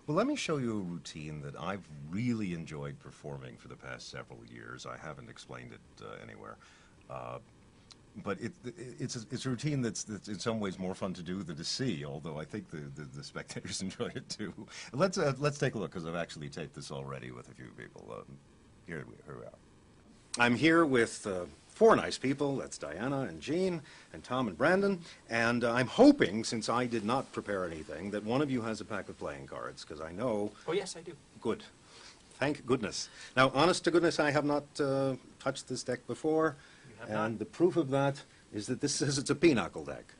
Well, let me show you a routine that I've really enjoyed performing for the past several years. I haven't explained it anywhere. But it's a routine that's in some ways more fun to do than to see, although I think the spectators enjoy it too. Let's take a look, because I've actually taped this already with a few people. Here we are. I'm here with four nice people. That's Diana and Jean and Tom and Brandon. And I'm hoping, since I did not prepare anything, that one of you has a pack of playing cards, because I know... Oh, yes, I do. Good. Thank goodness. Now, honest to goodness, I have not touched this deck before. And the proof of that is that this says it's a pinochle deck.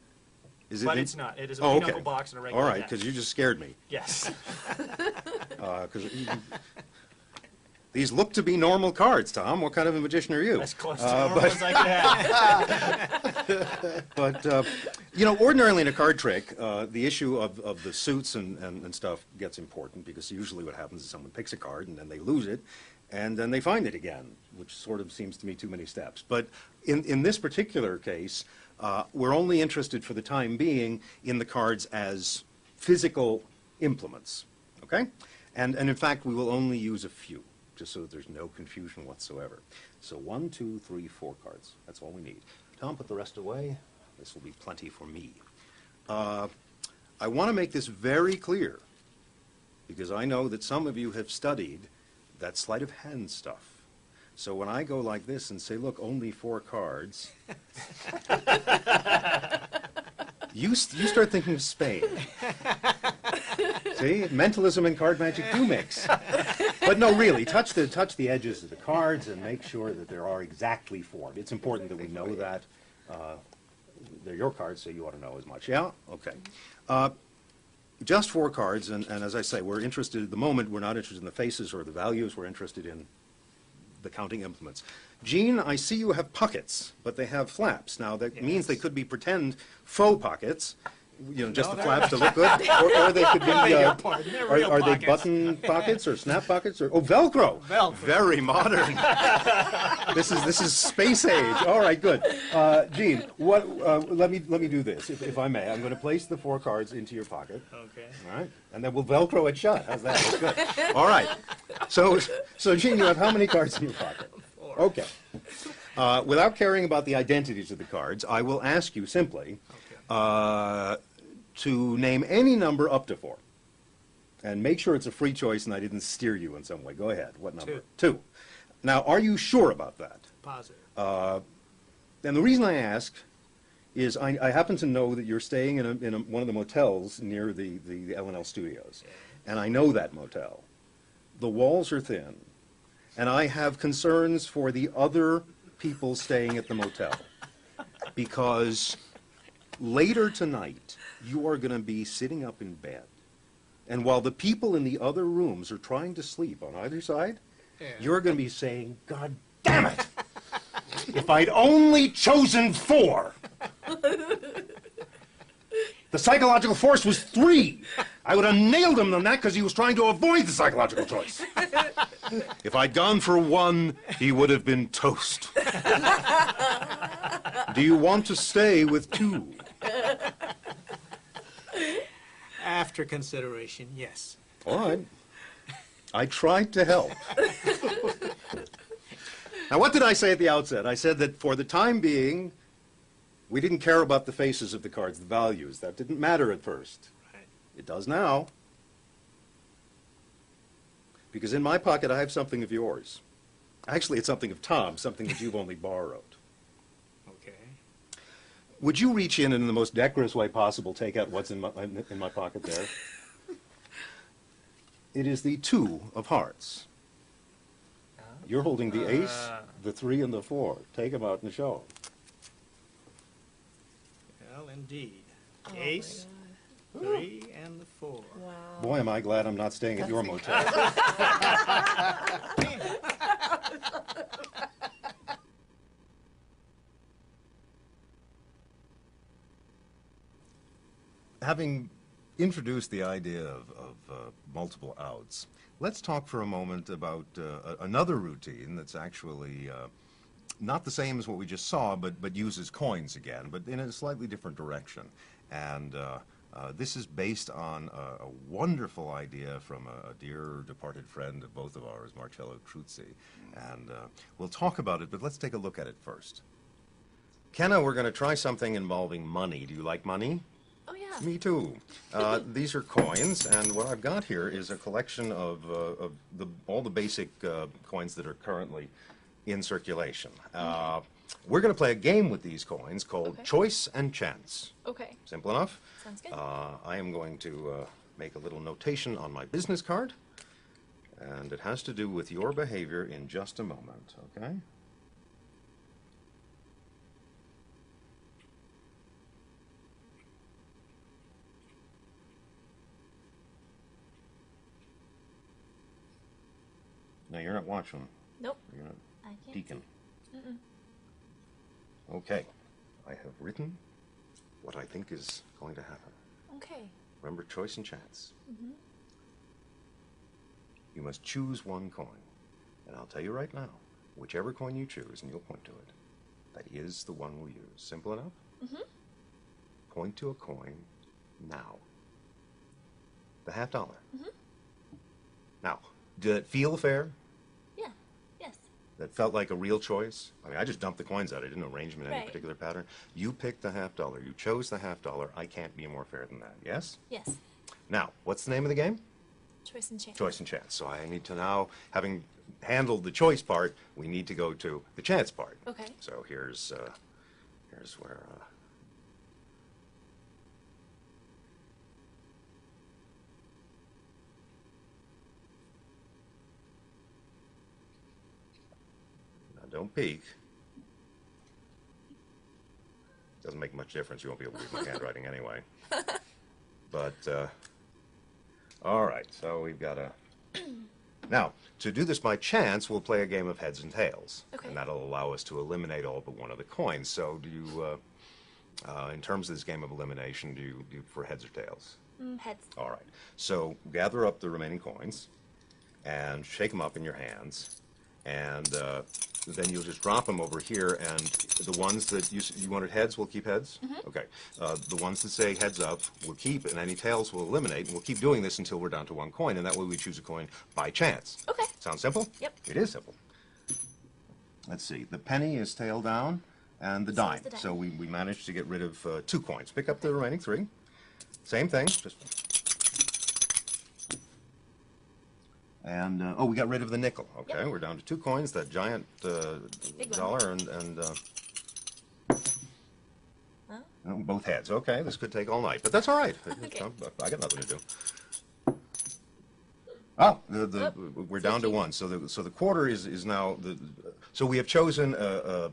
Is it? But it's not. It is a pinochle box and a regular deck. All right, because you just scared me. Yes. These look to be normal cards, Tom. What kind of a magician are you? As close to normal as I can have. But, you know, ordinarily in a card trick, the issue of the suits and stuff gets important, because usually what happens is someone picks a card and then they lose it, and then they find it again, which sort of seems to me too many steps. But in this particular case, we're only interested for the time being in the cards as physical implements, okay? And in fact, we will only use a few, just so that there's no confusion whatsoever. So 1, 2, 3, 4 cards. That's all we need. Tom, put the rest away. This will be plenty for me. I want to make this very clear, because I know that some of you have studied that sleight of hand stuff. So when I go like this and say, look, only 4 cards, you start thinking of Spain. See, mentalism and card magic do mix. But no, really, touch the edges of the cards and make sure that there are exactly 4. It's important that we know that. They're your cards, so you ought to know as much. Yeah? Okay. Just 4 cards, and as I say, we're interested at the moment, we're not interested in the faces or the values, we're interested in the counting implements. Jean, I see you have pockets, but they have flaps. Now, that means they could be pretend faux pockets, you know, just the flaps to look good, or they could be, are they button pockets or snap pockets, or, oh, Velcro. Velcro. Very modern. This is space age. All right, good. Jean, let me do this, if I may. I'm going to place the 4 cards into your pocket. Okay. All right, and then we'll Velcro it shut. How's that? That's good. All right. So Jean, you have how many cards in your pocket? 4. Okay. Without caring about the identities of the cards, I will ask you simply to name any number up to 4. And make sure it's a free choice and I didn't steer you in some way. Go ahead. What number? 2. Now, are you sure about that? Positive. And the reason I ask is I happen to know that you're staying in one of the motels near the L&L studios. Yeah. And I know that motel. The walls are thin. And I have concerns for the other people staying at the motel. Because later tonight, you are going to be sitting up in bed. And while the people in the other rooms are trying to sleep on either side, you're going to be saying, God damn it! If I'd only chosen 4! The psychological force was 3! I would have nailed him on that because he was trying to avoid the psychological choice. If I'd gone for 1, he would have been toast. Do you want to stay with 2? After consideration, yes. All right. I tried to help. Now, what did I say at the outset? I said that for the time being, we didn't care about the faces of the cards, the values. That didn't matter at first. Right. It does now. Because in my pocket, I have something of yours. Actually, it's something of Tom, something that you've only borrowed. Okay. Would you reach in and in the most decorous way possible take out what's in my pocket there? It is the 2 of hearts. You're holding the ace, the 3, and the 4. Take them out and show them. Well, indeed. The ace, 3, and the 4. Wow. Boy, am I glad I'm not staying at your motel. Having introduced the idea of multiple outs, let's talk for a moment about another routine that's actually not the same as what we just saw, but uses coins again, but in a slightly different direction. And This is based on a wonderful idea from a dear departed friend of both of ours, Marcello Truzzi. And we'll talk about it, but let's take a look at it first. Kenna, we're going to try something involving money. Do you like money? Oh, yeah. Me too. These are coins, and what I've got here is a collection of all the basic coins that are currently in circulation. We're going to play a game with these coins called Choice and Chance. Okay. Simple enough. Sounds good. I am going to make a little notation on my business card, and it has to do with your behavior in just a moment, okay? Now, you're not watching. Nope. You're not I can't. peeking. Mm-mm. Okay. I have written what I think is going to happen. Okay. Remember, choice and chance. Mm-hmm. You must choose one coin. And I'll tell you right now, whichever coin you choose, and you'll point to it, that is the one we'll use. Simple enough? Mm-hmm. Point to a coin now. The $50. Mm-hmm. Now, did it feel fair? Yeah. Yes. That felt like a real choice? I mean, I just dumped the coins out. I didn't arrange them in any Right. particular pattern. You picked the $50. You chose the $50. I can't be more fair than that. Yes? Yes. Now, what's the name of the game? Choice and chance. Choice and chance. So I need to now, having handled the choice part, we need to go to the chance part. Okay. So here's where. Now don't peek. Doesn't make much difference. You won't be able to read my handwriting anyway. But all right. So we've got a. Now, to do this by chance, we'll play a game of heads and tails. Okay. And that'll allow us to eliminate all but one of the coins. So do you, in terms of this game of elimination, do you for heads or tails? Heads. All right. So gather up the remaining coins and shake them up in your hands. And then you'll just drop them over here. And the ones that you wanted heads, we'll keep heads? Mm-hmm. Okay. The ones that say heads up, we'll keep, and any tails we'll eliminate. And we'll keep doing this until we're down to one coin. And that way we choose a coin by chance. Okay. Sound simple? Yep. It is simple. Let's see. The penny is tail down, and the So dime. is the dime. So we managed to get rid of 2 coins. Pick up the remaining 3. Same thing. And oh, we got rid of the nickel. Okay, Yep. we're down to 2 coins. That giant Big one. dollar and Huh? both heads. Okay, this could take all night, but that's all right. Okay. I got nothing to do. Oh, we're down to cheap. 1. So the quarter is now so we have chosen a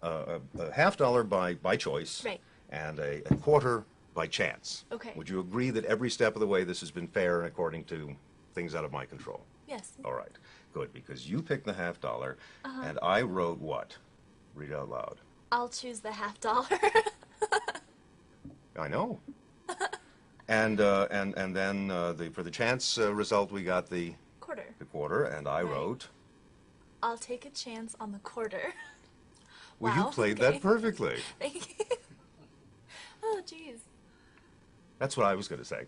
$50 by choice, Right. and a quarter by chance. Okay. Would you agree that every step of the way this has been fair and according to things out of my control? Yes. All right, good, because you picked the $50, Uh-huh. and I wrote what? Read out loud. I'll choose the $50. I know. And then for the chance result, we got the Quarter. quarter, and I Right. wrote. I'll take a chance on the quarter. Well, Wow, you played okay. that perfectly. Thank you. Oh, jeez. That's what I was going to say.